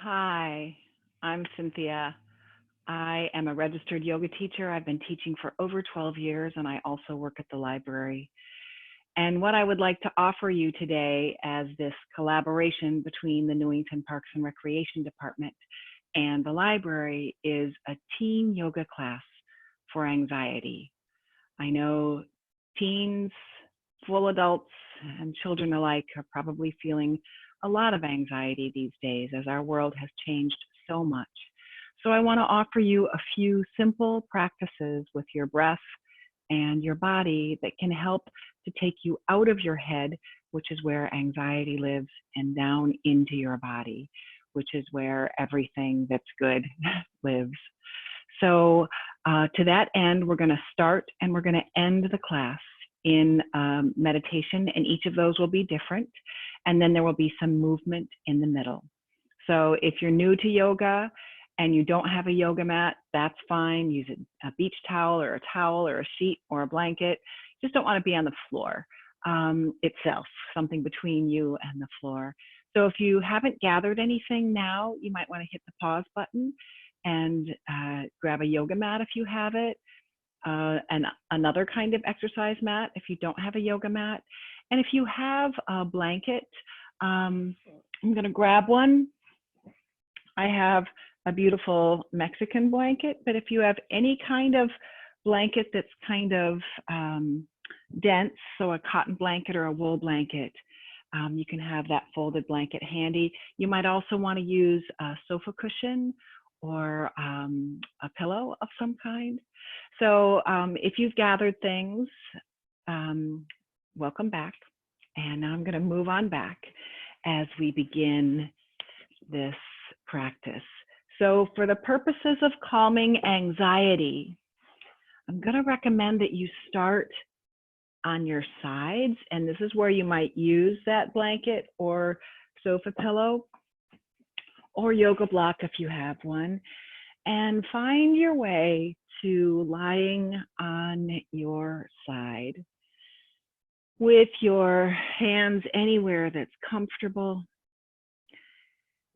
Hi, I'm Cynthia. I am a registered yoga teacher. I've been teaching for over 12 years, and I also work at the library. And what I would like to offer you today as this collaboration between the Newington Parks and Recreation Department and the library is a teen yoga class for anxiety. I know teens, full adults, and children alike are probably feeling a lot of anxiety these days as our world has changed so much. So I want to offer you a few simple practices with your breath and your body that can help to take you out of your head, which is where anxiety lives, and down into your body, which is where everything that's good lives. So to that end, we're going to start and we're going to end the class in meditation, and each of those will be different. And then there will be some movement in the middle. So if you're new to yoga and you don't have a yoga mat, that's fine. Use a beach towel or a sheet or a blanket. Just don't want to be on the floor itself, something between you and the floor. So if you haven't gathered anything now, you might want to hit the pause button and grab a yoga mat if you have it, and another kind of exercise mat if you don't have a yoga mat. And if you have a blanket, I'm going to grab one. I have a beautiful Mexican blanket, but if you have any kind of blanket that's kind of dense, so a cotton blanket or a wool blanket, you can have that folded blanket handy. You might also want to use a sofa cushion or a pillow of some kind. So if you've gathered things, welcome back. And now I'm going to move on back as we begin this practice. So for the purposes of calming anxiety, I'm going to recommend that you start on your sides, and this is where you might use that blanket or sofa pillow or yoga block if you have one, and find your way to lying on your side with your hands anywhere that's comfortable.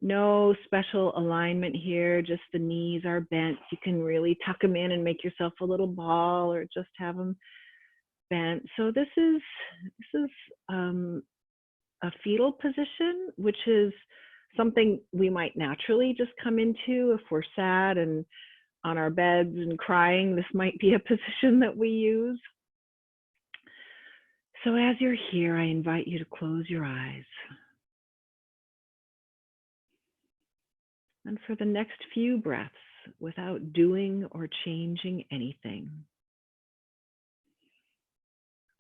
No special alignment here, just the knees are bent. You can really tuck them in and make yourself a little ball or just have them bent. So this is a fetal position, which is something we might naturally just come into if we're sad and on our beds and crying. This might be a position that we use. So as you're here, I invite you to close your eyes. And for the next few breaths, without doing or changing anything,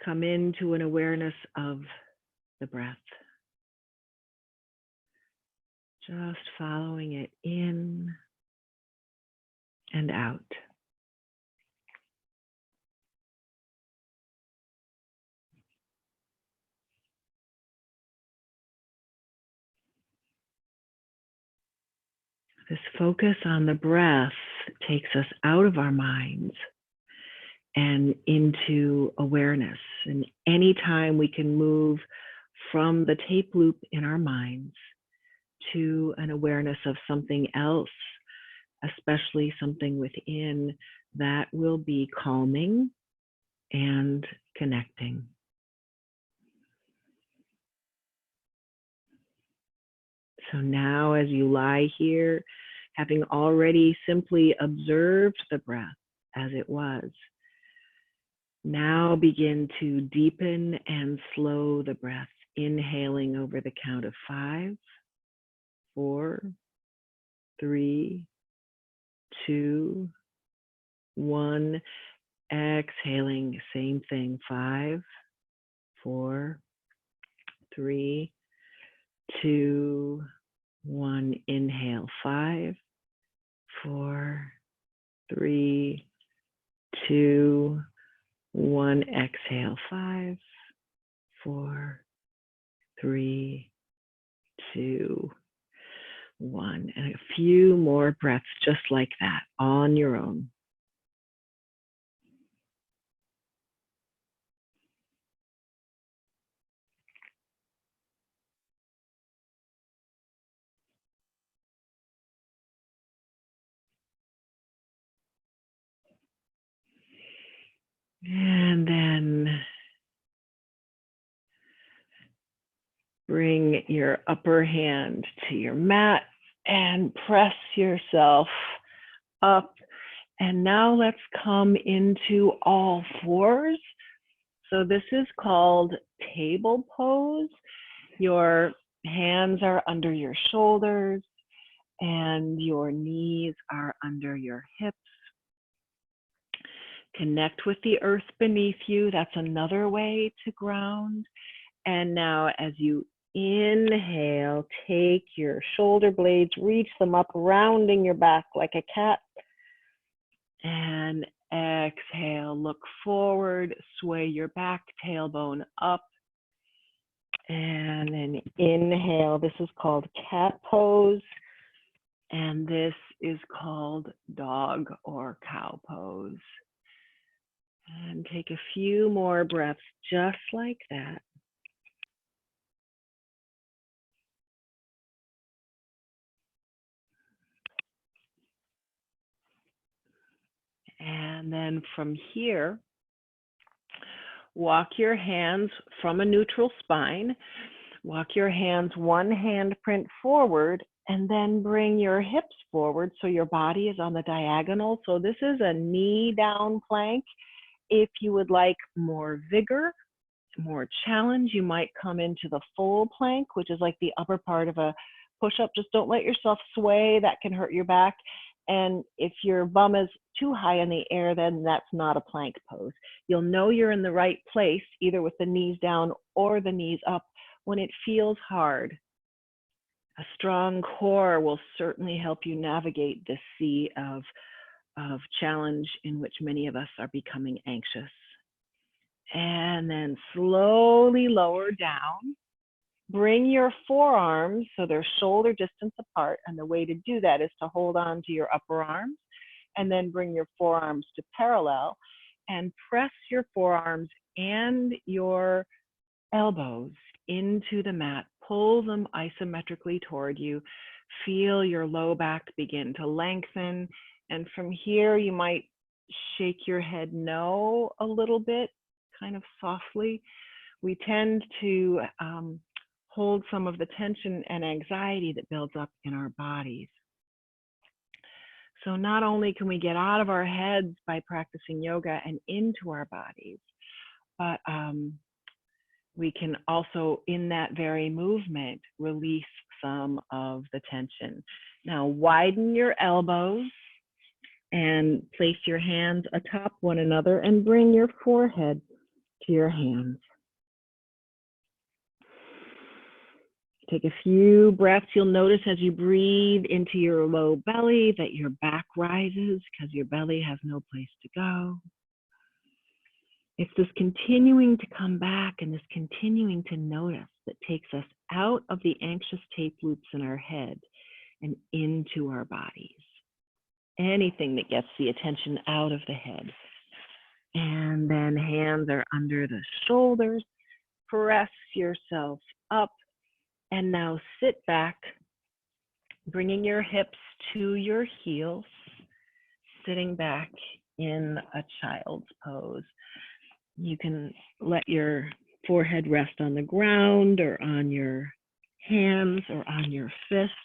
come into an awareness of the breath. Just following it in and out. This focus on the breath takes us out of our minds and into awareness. And anytime we can move from the tape loop in our minds to an awareness of something else, especially something within, that will be calming and connecting. So now as you lie here, having already simply observed the breath as it was, now begin to deepen and slow the breath, inhaling over the count of 5, 4, 3, 2, 1. Exhaling, same thing, 5, 4, 3, 2, 1. Inhale, 5, 4, 3, 2, 1. Exhale, 5, 4, 3, 2, 1. And a few more breaths just like that on your own. And then bring your upper hand to your mat and press yourself up. And now let's come into all fours. So this is called table pose. Your hands are under your shoulders and your knees are under your hips. Connect with the earth beneath you. That's another way to ground. And now as you inhale, take your shoulder blades, reach them up, rounding your back like a cat. And exhale, look forward, sway your back, tailbone up. And then inhale, this is called cat pose. And this is called dog or cow pose. And take a few more breaths just like that. And then from here, walk your hands from a neutral spine. Walk your hands one handprint forward and then bring your hips forward so your body is on the diagonal. So this is a knee down plank. If you would like more vigor, more challenge, you might come into the full plank, which is like the upper part of a push-up. Just don't let yourself sway. That can hurt your back. And if your bum is too high in the air, then that's not a plank pose. You'll know you're in the right place, either with the knees down or the knees up, when it feels hard. A strong core will certainly help you navigate this sea of challenge in which many of us are becoming anxious. And then slowly lower down. Bring your forearms so they're shoulder distance apart. And the way to do that is to hold on to your upper arms and then bring your forearms to parallel and press your forearms and your elbows into the mat. Pull them isometrically toward you. Feel your low back begin to lengthen. And from here, you might shake your head no a little bit, kind of softly. We tend to hold some of the tension and anxiety that builds up in our bodies. So not only can we get out of our heads by practicing yoga and into our bodies, but we can also, in that very movement, release some of the tension. Now, widen your elbows and place your hands atop one another and bring your forehead to your hands. Take a few breaths. You'll notice as you breathe into your low belly that your back rises because your belly has no place to go. It's this continuing to come back and this continuing to notice that takes us out of the anxious tape loops in our head and into our bodies. Anything that gets the attention out of the head. And then hands are under the shoulders. Press yourself up. And now sit back, bringing your hips to your heels, sitting back in a child's pose. You can let your forehead rest on the ground or on your hands or on your fists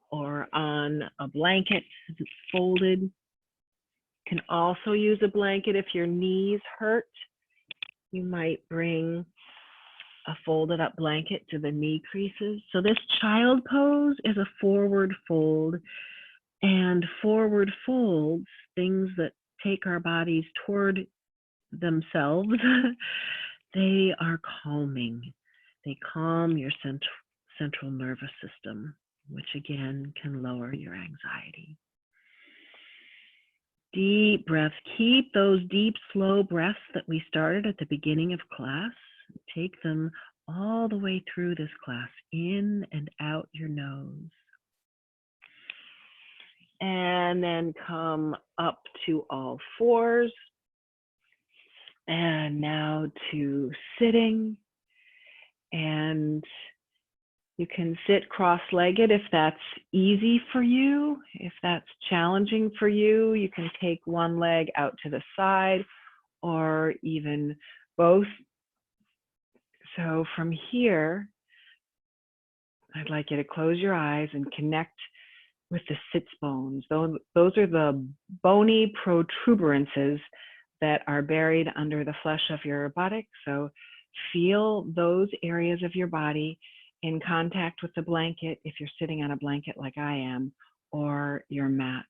or on a blanket if it's folded. You can also use a blanket if your knees hurt. You might bring a folded up blanket to the knee creases. So this child pose is a forward fold, and forward folds, things that take our bodies toward themselves, they are calming. They calm your central nervous system, which again can lower your anxiety. Deep breath. Keep those deep, slow breaths that we started at the beginning of class. Take them all the way through this class, in and out your nose. And then come up to all fours. And now to sitting. And you can sit cross-legged if that's easy for you. If that's challenging for you, you can take one leg out to the side or even both. So from here, I'd like you to close your eyes and connect with the sits bones. Those are the bony protuberances that are buried under the flesh of your buttock. So feel those areas of your body in contact with the blanket if you're sitting on a blanket like I am, or your mat.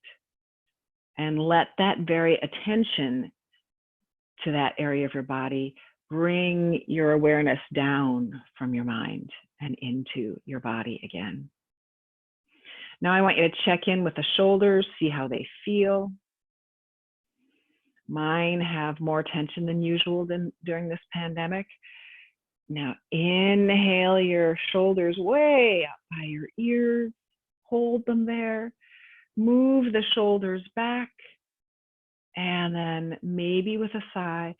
And let that very attention to that area of your body bring your awareness down from your mind and into your body again. Now I want you to check in with the shoulders, see how they feel. Mine have more tension than usual during this pandemic. Now inhale your shoulders way up by your ears, hold them there, move the shoulders back, and then maybe with a sigh,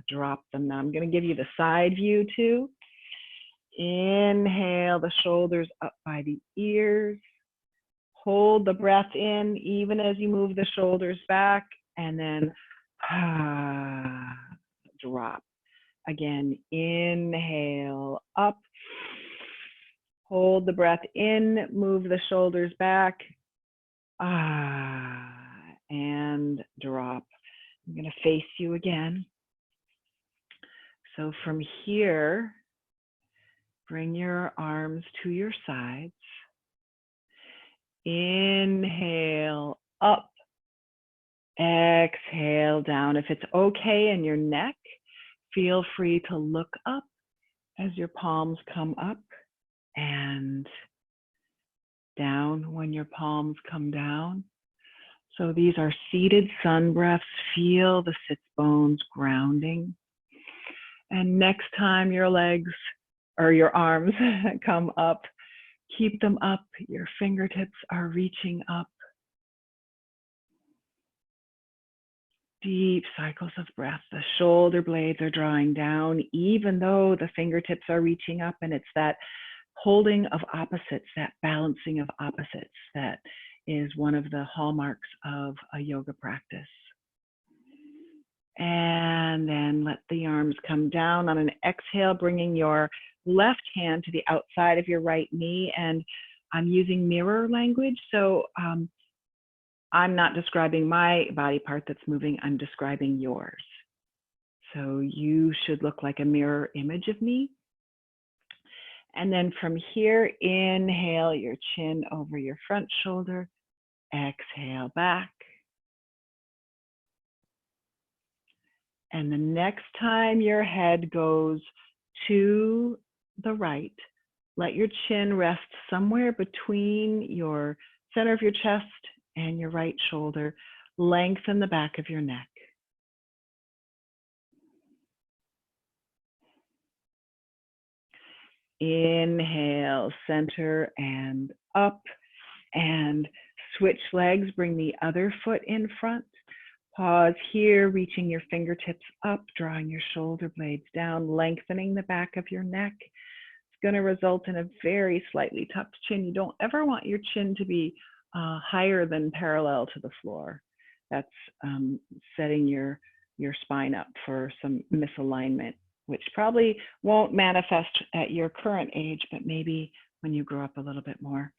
drop them. Now I'm going to give you the side view too. Inhale the shoulders up by the ears. Hold the breath in even as you move the shoulders back, and then drop. Again, inhale up. Hold the breath in, move the shoulders back, and drop. I'm going to face you again. So from here, bring your arms to your sides. Inhale up, exhale down. If it's okay in your neck, feel free to look up as your palms come up and down when your palms come down. So these are seated sun breaths. Feel the sits bones grounding. And next time your legs or your arms come up, keep them up. Your fingertips are reaching up. Deep cycles of breath. The shoulder blades are drawing down, even though the fingertips are reaching up. And it's that holding of opposites, that balancing of opposites, that is one of the hallmarks of a yoga practice. And then let the arms come down on an exhale, bringing your left hand to the outside of your right knee. And I'm using mirror language. So I'm not describing my body part that's moving. I'm describing yours. So you should look like a mirror image of me. And then from here, inhale your chin over your front shoulder. Exhale back. And the next time your head goes to the right, let your chin rest somewhere between your center of your chest and your right shoulder. Lengthen the back of your neck. Inhale, center and up, and switch legs. Bring the other foot in front. Pause here, reaching your fingertips up, drawing your shoulder blades down, lengthening the back of your neck. It's going to result in a very slightly tucked chin. You don't ever want your chin to be higher than parallel to the floor. That's setting your spine up for some misalignment, which probably won't manifest at your current age, but maybe when you grow up a little bit more.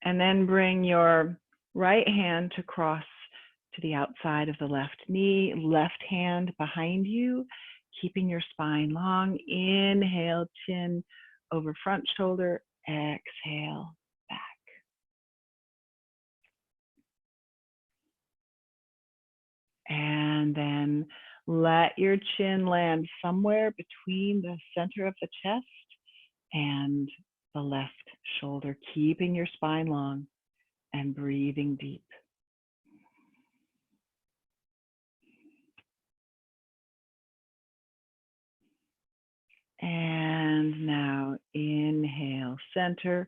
And then bring your right hand to cross to the outside of the left knee, left hand behind you, keeping your spine long. Inhale, chin over front shoulder, exhale, back. And then let your chin land somewhere between the center of the chest and the left shoulder, keeping your spine long and breathing deep. And now inhale, center.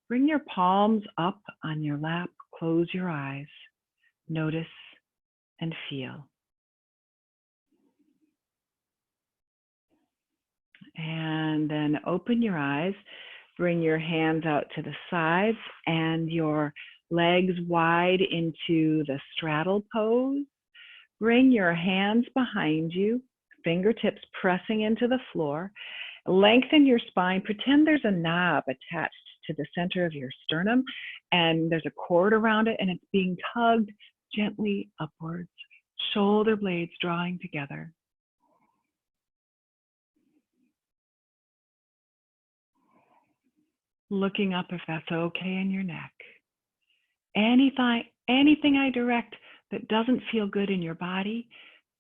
Bring your palms up on your lap, close your eyes, notice and feel. And then open your eyes, bring your hands out to the sides and your legs wide into the straddle pose. Bring your hands behind you, fingertips pressing into the floor. Lengthen your spine. Pretend there's a knob attached to the center of your sternum, and there's a cord around it, and it's being tugged gently upwards. Shoulder blades drawing together. Looking up if that's okay in your neck. Anything I direct that doesn't feel good in your body,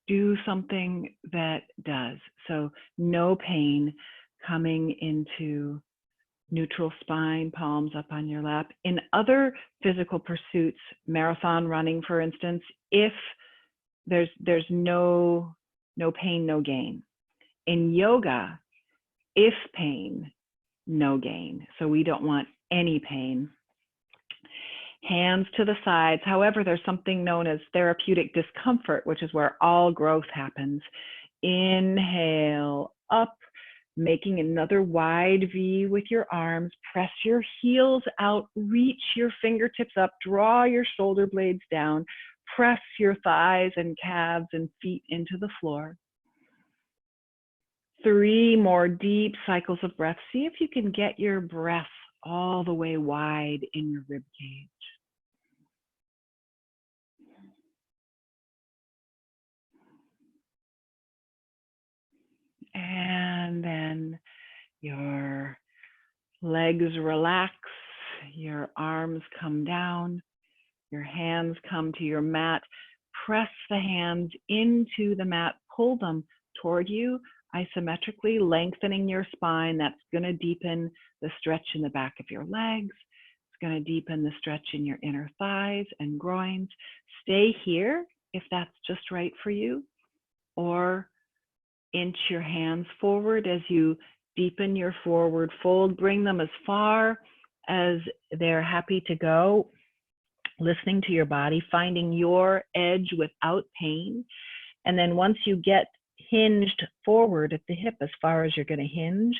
do something that does. So no pain, coming into neutral spine, palms up on your lap. In other physical pursuits, marathon running, for instance, if there's no pain, no gain. In yoga, if pain, no gain. So we don't want any pain. Hands to the sides. However, there's something known as therapeutic discomfort, which is where all growth happens. Inhale up, making another wide V with your arms. Press your heels out, reach your fingertips up, draw your shoulder blades down, press your thighs and calves and feet into the floor. 3 more deep cycles of breath. See if you can get your breath all the way wide in your rib cage. And then your legs relax, your arms come down, your hands come to your mat. Press the hands into the mat, pull them toward you isometrically, lengthening your spine. That's going to deepen the stretch in the back of your legs. It's going to deepen the stretch in your inner thighs and groins. Stay here if that's just right for you, or inch your hands forward as you deepen your forward fold. Bring them as far as they're happy to go, listening to your body, finding your edge without pain. And then once you get hinged forward at the hip as far as you're going to hinge,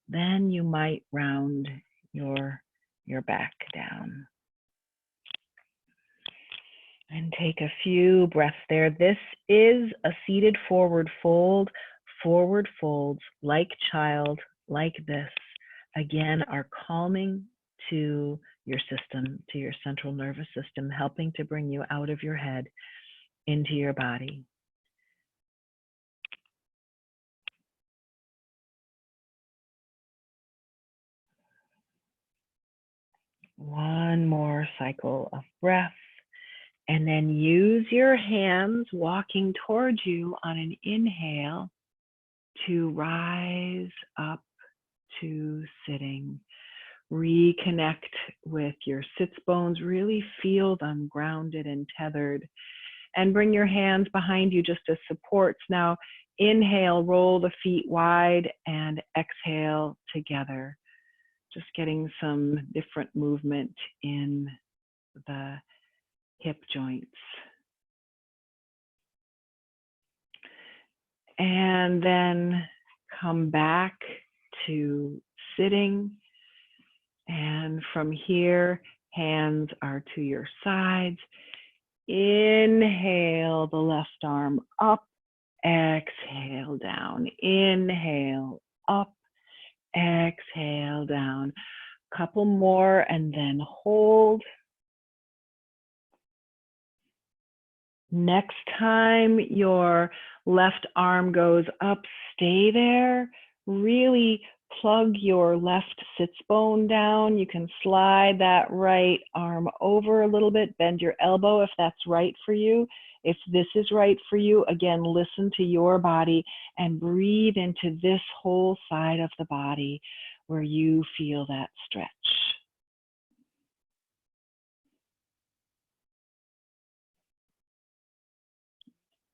then you might round your back down. And take a few breaths there. This is a seated forward fold. Forward folds, like child, like this, again, are calming to your system, to your central nervous system, helping to bring you out of your head into your body. One more cycle of breath. And then use your hands walking towards you on an inhale to rise up to sitting. Reconnect with your sits bones, really feel them grounded and tethered. And bring your hands behind you just as supports. Now, inhale, roll the feet wide, and exhale together. Just getting some different movement in the hip joints. And then come back to sitting. And from here, hands are to your sides. Inhale the left arm up, exhale down. Inhale up, exhale down. Couple more and then hold. Next time your left arm goes up, stay there. Really plug your left sits bone down. You can slide that right arm over a little bit, bend your elbow if that's right for you. If this is right for you, again, listen to your body and breathe into this whole side of the body where you feel that stretch.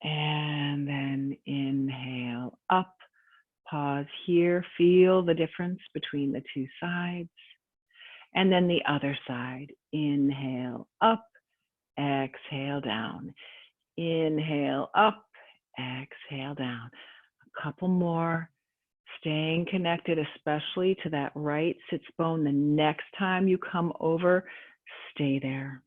And then inhale up, pause here, feel the difference between the two sides. And then the other side, inhale up, exhale down. Inhale up, exhale down. A couple more, staying connected, especially to that right sits bone. The next time you come over, stay there.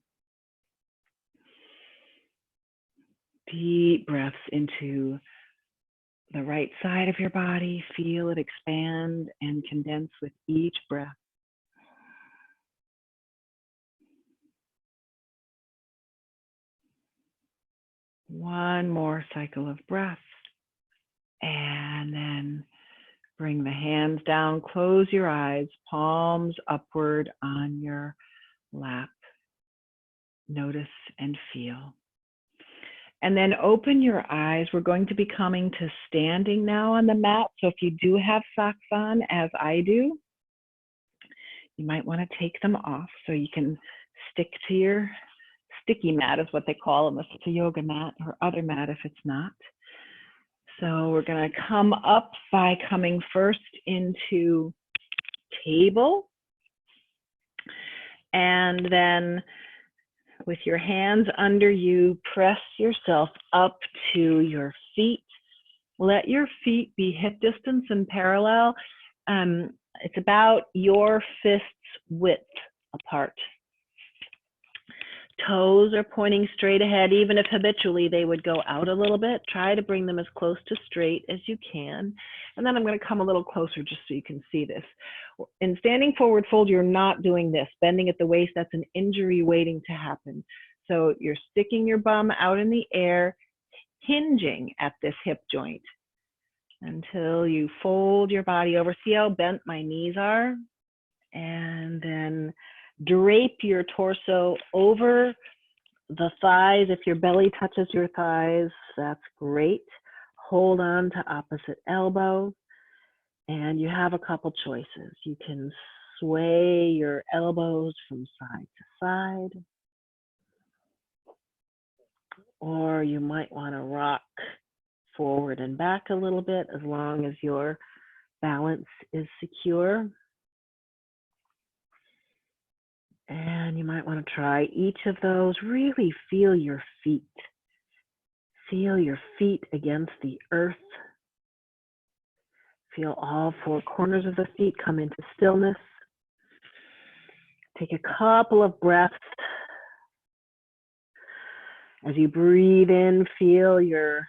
Deep breaths into the right side of your body. Feel it expand and condense with each breath. One more cycle of breath. And then bring the hands down, close your eyes, palms upward on your lap. Notice and feel. And then open your eyes. We're going to be coming to standing now on the mat. So if you do have socks on, as I do, you might want to take them off so you can stick to your sticky mat, is what they call them, if it's a yoga mat, or other mat if it's not. So we're going to come up by coming first into table, and then with your hands under you, press yourself up to your feet. Let your feet be hip distance and parallel. It's about your fist's width apart. Toes are pointing straight ahead. Even if habitually they would go out a little bit, try to bring them as close to straight as you can. And then I'm going to come a little closer just so you can see this. In standing forward fold, you're not doing this. Bending at the waist, that's an injury waiting to happen. So you're sticking your bum out in the air, hinging at this hip joint until you fold your body over. See how bent my knees are? And then drape your torso over the thighs. If your belly touches your thighs, that's great. Hold on to opposite elbow. And you have a couple choices. You can sway your elbows from side to side, or you might want to rock forward and back a little bit as long as your balance is secure. And you might want to try each of those. Really feel your feet. Feel your feet against the earth. Feel all four corners of the feet come into stillness. Take a couple of breaths. As you breathe in, feel your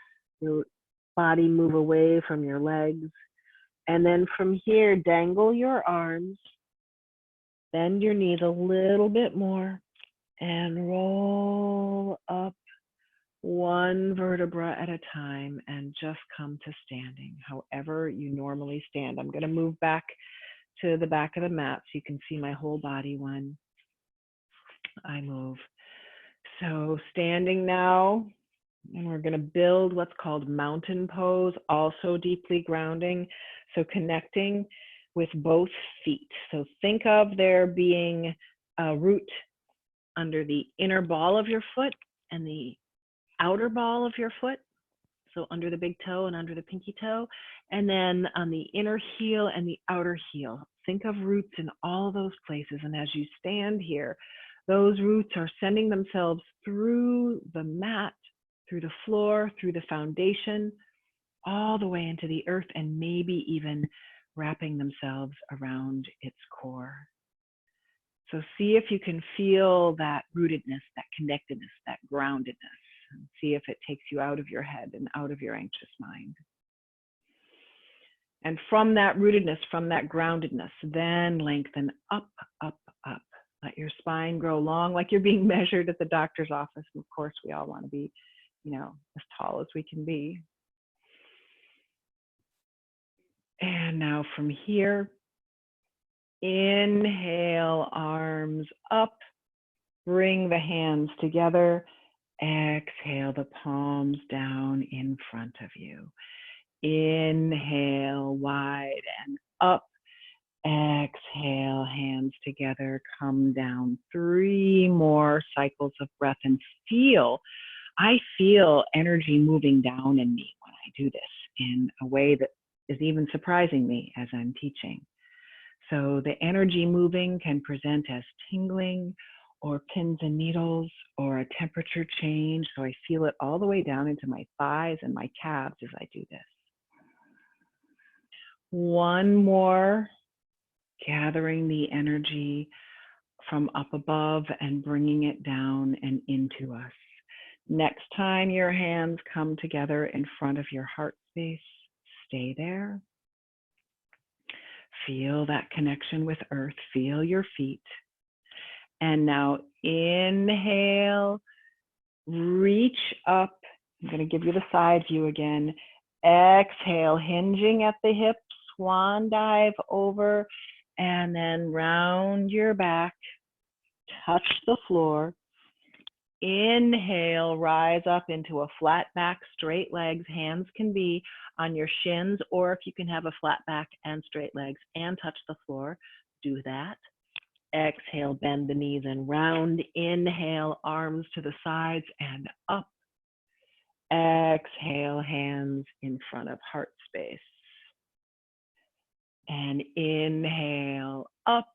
body move away from your legs. And then from here, dangle your arms. Bend your knees a little bit more and roll up one vertebra at a time and just come to standing, however you normally stand. I'm going to move back to the back of the mat so you can see my whole body when I move. So standing now, and we're going to build what's called mountain pose, also deeply grounding. So connecting with both feet. So think of there being a root under the inner ball of your foot and the outer ball of your foot. So under the big toe and under the pinky toe. And then on the inner heel and the outer heel. Think of roots in all those places. And as you stand here, those roots are sending themselves through the mat, through the floor, through the foundation, all the way into the earth, and maybe even wrapping themselves around its core. So see if you can feel that rootedness, that connectedness, that groundedness, and see if it takes you out of your head and out of your anxious mind. And from that rootedness, from that groundedness, then lengthen up, up, up. Let your spine grow long, like you're being measured at the doctor's office. And of course, we all want to be, as tall as we can be. And now from here, inhale, arms up, bring the hands together, exhale, the palms down in front of you. Inhale, wide and up, exhale, hands together, come down. 3 more cycles of breath and I feel energy moving down in me when I do this in a way that is even surprising me as I'm teaching. So the energy moving can present as tingling or pins and needles or a temperature change. So I feel it all the way down into my thighs and my calves as I do this. One more, gathering the energy from up above and bringing it down and into us. Next time your hands come together in front of your heart space, stay there. Feel that connection with earth. Feel your feet. And now inhale, reach up. I'm going to give you the side view again. Exhale, hinging at the hips, swan dive over, and then round your back, touch the floor. Inhale, rise up into a flat back, straight legs. Hands can be on your shins, or if you can have a flat back and straight legs and touch the floor, do that. Exhale, bend the knees and round. Inhale, arms to the sides and up. Exhale, hands in front of heart space. And inhale, up.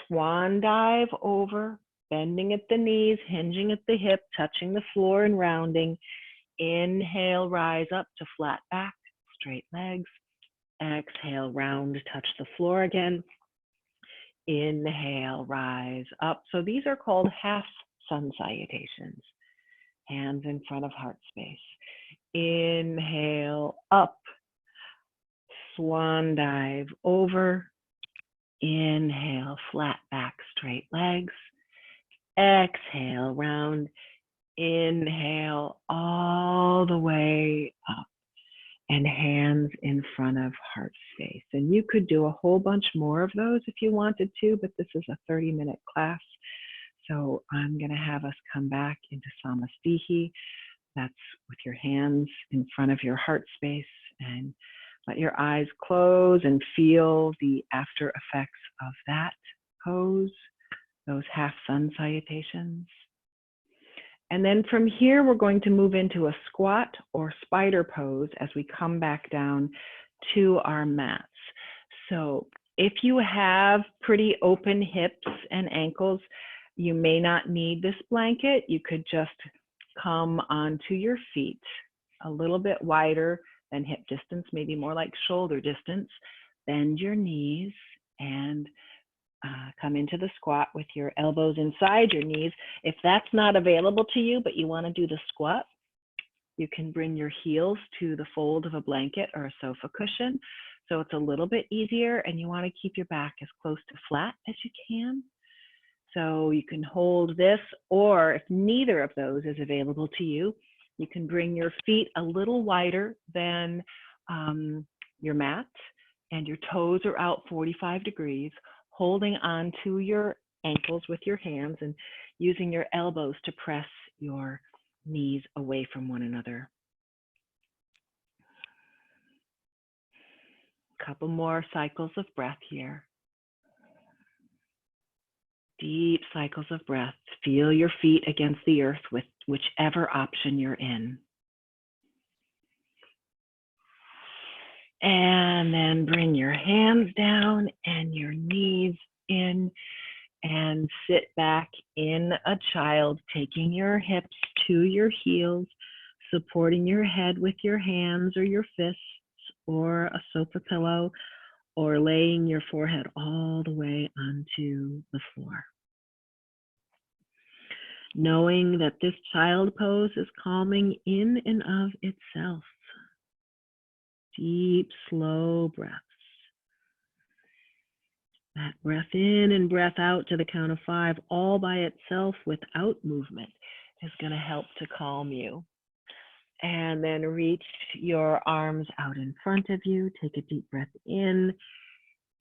Swan dive over, bending at the knees, hinging at the hip, touching the floor and rounding. Inhale, rise up to flat back, straight legs. Exhale, round, touch the floor again. Inhale, rise up. So these are called half sun salutations. Hands in front of heart space. Inhale, up. Swan dive over. Inhale, flat back, straight legs. Exhale, round. Inhale, all the way up. And hands in front of heart space. And you could do a whole bunch more of those if you wanted to, but this is a 30-minute class. So I'm going to have us come back into Samastihi. That's with your hands in front of your heart space, and let your eyes close and feel the after effects of that pose, those half sun salutations. And then from here, we're going to move into a squat or spider pose as we come back down to our mats. So if you have pretty open hips and ankles, you may not need this blanket. You could just come onto your feet a little bit wider than hip distance, maybe more like shoulder distance. Bend your knees and come into the squat with your elbows inside your knees. If that's not available to you, but you want to do the squat, you can bring your heels to the fold of a blanket or a sofa cushion. So it's a little bit easier, and you want to keep your back as close to flat as you can. So you can hold this, or if neither of those is available to you, you can bring your feet a little wider than your mat, and your toes are out 45 degrees, holding on to your ankles with your hands and using your elbows to press your knees away from one another. A couple more cycles of breath here. Deep cycles of breath. Feel your feet against the earth with whichever option you're in. And then bring your hands down and your knees in and sit back in a child, taking your hips to your heels, supporting your head with your hands or your fists or a sofa pillow, or laying your forehead all the way onto the floor. Knowing that this child pose is calming in and of itself. Deep, slow breaths. That breath in and breath out to the count of 5 all by itself without movement is going to help to calm you. And then reach your arms out in front of you. Take a deep breath in.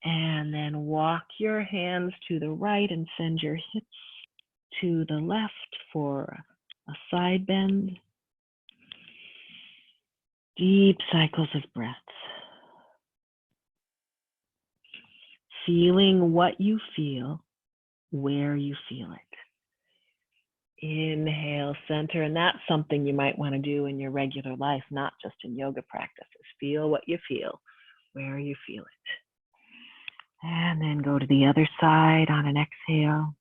And then walk your hands to the right and send your hips to the left for a side bend. Deep cycles of breath. Feeling what you feel, where you feel it. Inhale, center, and that's something you might want to do in your regular life, not just in yoga practices. Feel what you feel, where you feel it. And then go to the other side on an exhale.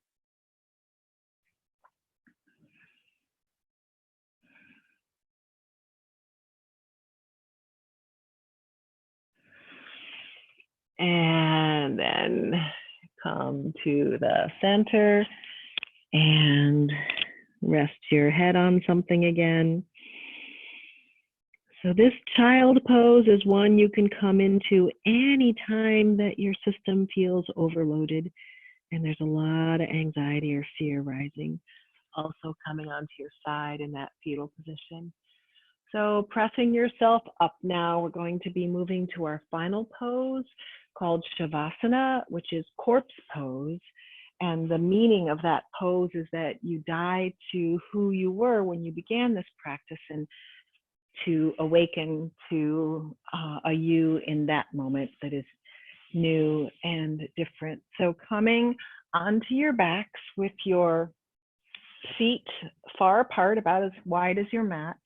And then come to the center and Rest your head on something again. So this child pose is one you can come into anytime that your system feels overloaded and there's a lot of anxiety or fear rising. Also coming onto your side in that fetal position. So pressing yourself up now, we're going to be moving to our final pose called Shavasana, which is corpse pose. And the meaning of that pose is that you die to who you were when you began this practice and to awaken to a you in that moment that is new and different. So coming onto your backs with your feet far apart, about as wide as your mat,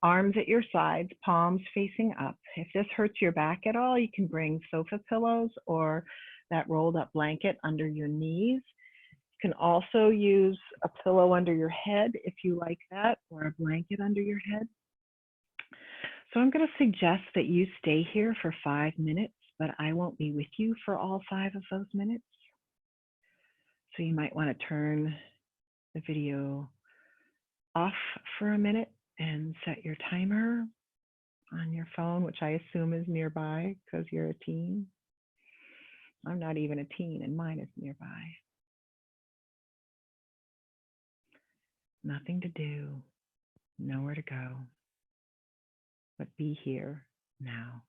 arms at your sides, palms facing up. If this hurts your back at all, you can bring sofa pillows or that rolled up blanket under your knees. You can also use a pillow under your head if you like that, or a blanket under your head. So I'm going to suggest that you stay here for 5 minutes, but I won't be with you for all 5 of those minutes. So you might want to turn the video off for a minute and set your timer on your phone, which I assume is nearby because you're a teen. I'm not even a teen and mine is nearby. Nothing to do, nowhere to go, but be here now.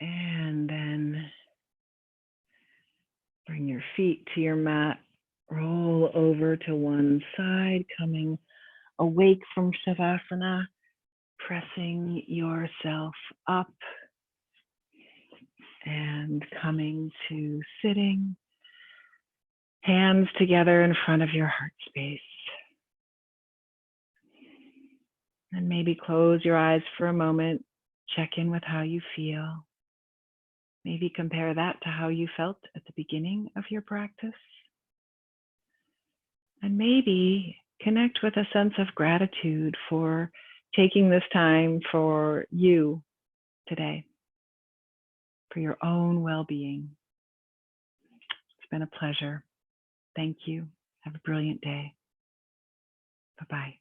And then bring your feet to your mat, roll over to one side, coming awake from Shavasana, pressing yourself up and coming to sitting, hands together in front of your heart space. And maybe close your eyes for a moment, check in with how you feel. Maybe compare that to how you felt at the beginning of your practice. And maybe connect with a sense of gratitude for taking this time for you today, for your own well-being. It's been a pleasure. Thank you. Have a brilliant day. Bye-bye.